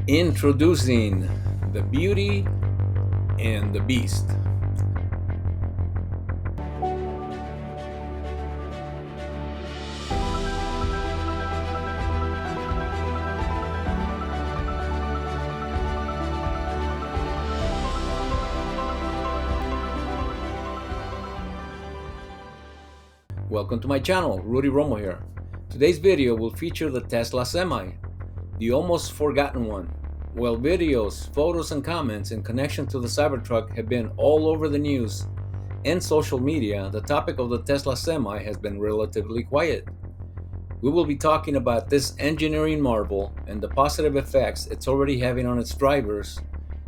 Introducing the Beauty and the Beast. Welcome to my channel, Rudy Romo here. Today's video will feature the Tesla Semi, the almost forgotten one. While videos, photos, and comments in connection to the Cybertruck have been all over the news and social media, the topic of the Tesla Semi has been relatively quiet. We will be talking about this engineering marvel and the positive effects it's already having on its drivers,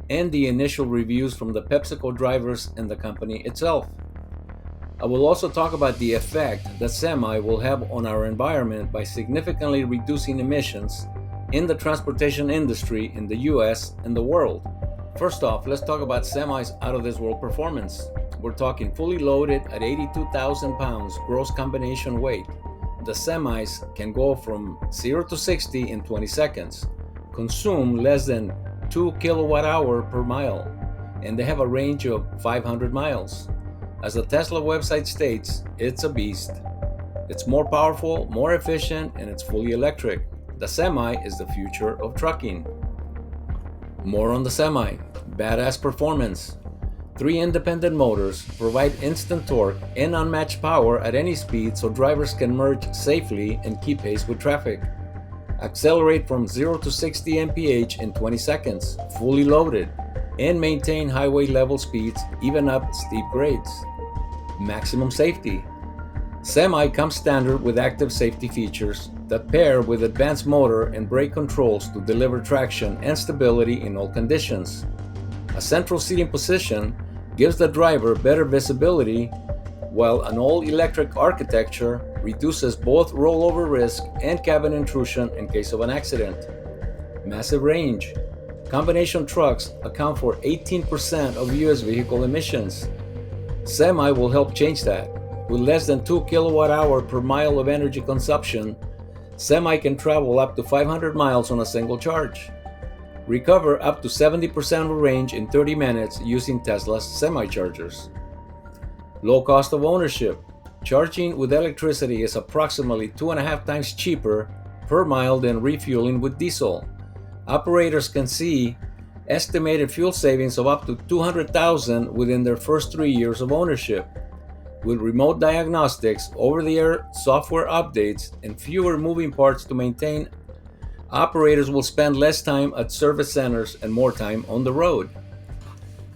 and the initial reviews from the PepsiCo drivers and the company itself. I will also talk about the effect that Semi will have on our environment by significantly reducing emissions in the transportation industry in the US and the world. First off, let's talk about Semi's out-of-this-world performance. We're talking fully loaded at 82,000 pounds gross combination weight. The Semis can go from 0 to 60 in 20 seconds, consume less than 2 kilowatt-hour per mile, and they have a range of 500 miles. As the Tesla website states, it's a beast. It's more powerful, more efficient, and it's fully electric. The Semi is the future of trucking. More on the Semi. Badass performance. 3 independent motors provide instant torque and unmatched power at any speed so drivers can merge safely and keep pace with traffic. Accelerate from 0 to 60 mph in 20 seconds, fully loaded, and maintain highway level speeds even up steep grades. Maximum safety. Semi comes standard with active safety features that pair with advanced motor and brake controls to deliver traction and stability in all conditions. A central seating position gives the driver better visibility, while an all-electric architecture reduces both rollover risk and cabin intrusion in case of an accident. Massive range. Combination trucks account for 18% of US vehicle emissions. Semi will help change that. With less than 2 kilowatt-hour per mile of energy consumption, Semi can travel up to 500 miles on a single charge. Recover up to 70% of range in 30 minutes using Tesla's Semi chargers. Low cost of ownership. Charging with electricity is approximately 2.5 times cheaper per mile than refueling with diesel. Operators can see estimated fuel savings of up to $200,000 within their first 3 years of ownership. With remote diagnostics, over-the-air software updates, and fewer moving parts to maintain, operators will spend less time at service centers and more time on the road.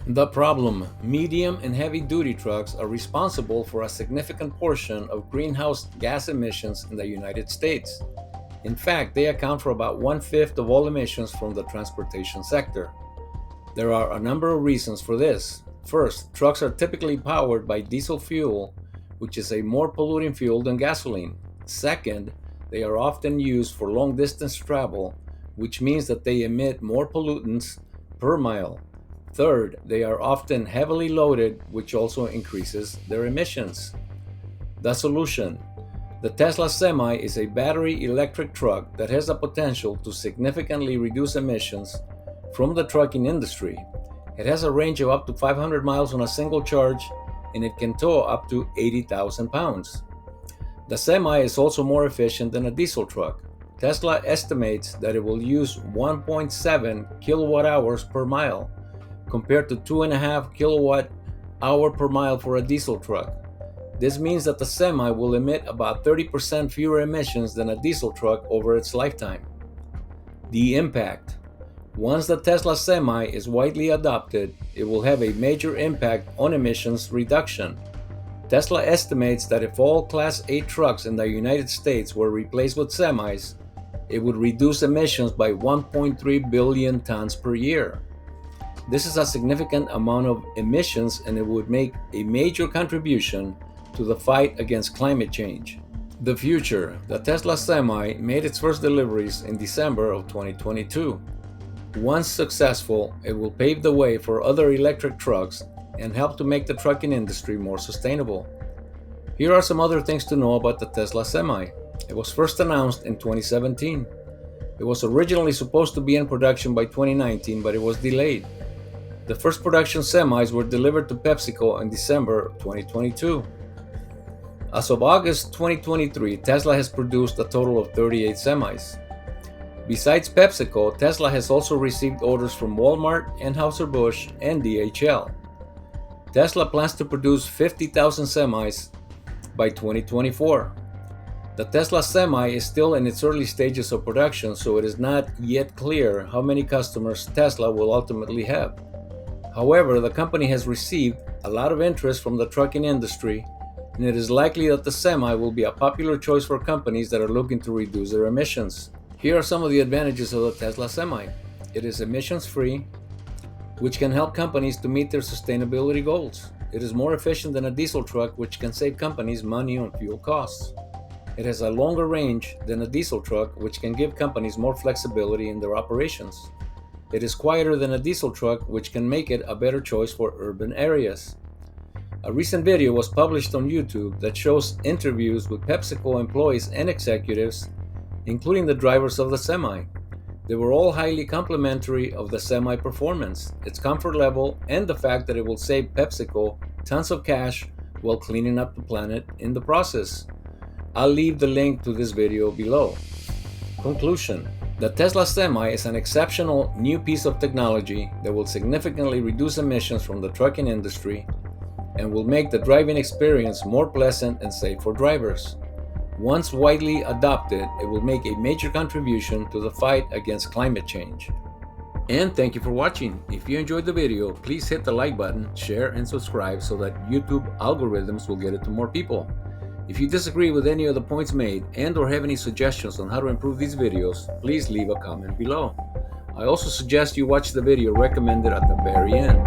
The problem: medium and heavy-duty trucks are responsible for a significant portion of greenhouse gas emissions in the United States. In fact, they account for about 1/5 of all emissions from the transportation sector. There are a number of reasons for this. First, trucks are typically powered by diesel fuel, which is a more polluting fuel than gasoline. Second, they are often used for long-distance travel, which means that they emit more pollutants per mile. Third, they are often heavily loaded, which also increases their emissions. The solution: the Tesla Semi is a battery electric truck that has the potential to significantly reduce emissions from the trucking industry. It has a range of up to 500 miles on a single charge, and it can tow up to 80,000 pounds. The Semi is also more efficient than a diesel truck. Tesla estimates that it will use 1.7 kilowatt hours per mile, compared to 2.5 kilowatt hour per mile for a diesel truck. This means that the Semi will emit about 30% fewer emissions than a diesel truck over its lifetime. The impact: once the Tesla Semi is widely adopted, it will have a major impact on emissions reduction. Tesla estimates that if all Class 8 trucks in the United States were replaced with Semis, it would reduce emissions by 1.3 billion tons per year. This is a significant amount of emissions, and it would make a major contribution to the fight against climate change. The future: the Tesla Semi made its first deliveries in December of 2022. Once successful, it will pave the way for other electric trucks and help to make the trucking industry more sustainable. Here are some other things to know about the Tesla Semi. It was first announced in 2017. It was originally supposed to be in production by 2019, but it was delayed. The first production semis were delivered to PepsiCo in December 2022. As of August 2023, Tesla has produced a total of 38 semis. Besides PepsiCo, Tesla has also received orders from Walmart, Anheuser-Busch, and DHL. Tesla plans to produce 50,000 semis by 2024. The Tesla Semi is still in its early stages of production, so it is not yet clear how many customers Tesla will ultimately have. However, the company has received a lot of interest from the trucking industry, and it is likely that the Semi will be a popular choice for companies that are looking to reduce their emissions. Here are some of the advantages of the Tesla Semi. It is emissions-free, which can help companies to meet their sustainability goals. It is more efficient than a diesel truck, which can save companies money on fuel costs. It has a longer range than a diesel truck, which can give companies more flexibility in their operations. It is quieter than a diesel truck, which can make it a better choice for urban areas. A recent video was published on YouTube that shows interviews with PepsiCo employees and executives, including the drivers of the Semi. They were all highly complimentary of the Semi performance, its comfort level, and the fact that it will save PepsiCo tons of cash while cleaning up the planet in the process. I'll leave the link to this video below. Conclusion: the Tesla Semi is an exceptional new piece of technology that will significantly reduce emissions from the trucking industry and will make the driving experience more pleasant and safe for drivers. Once widely adopted, it will make a major contribution to the fight against climate change. And thank you for watching. If you enjoyed the video, please hit the like button, share, and subscribe so that YouTube algorithms will get it to more people. If you disagree with any of the points made and/or have any suggestions on how to improve these videos, please leave a comment below. I also suggest you watch the video recommended at the very end.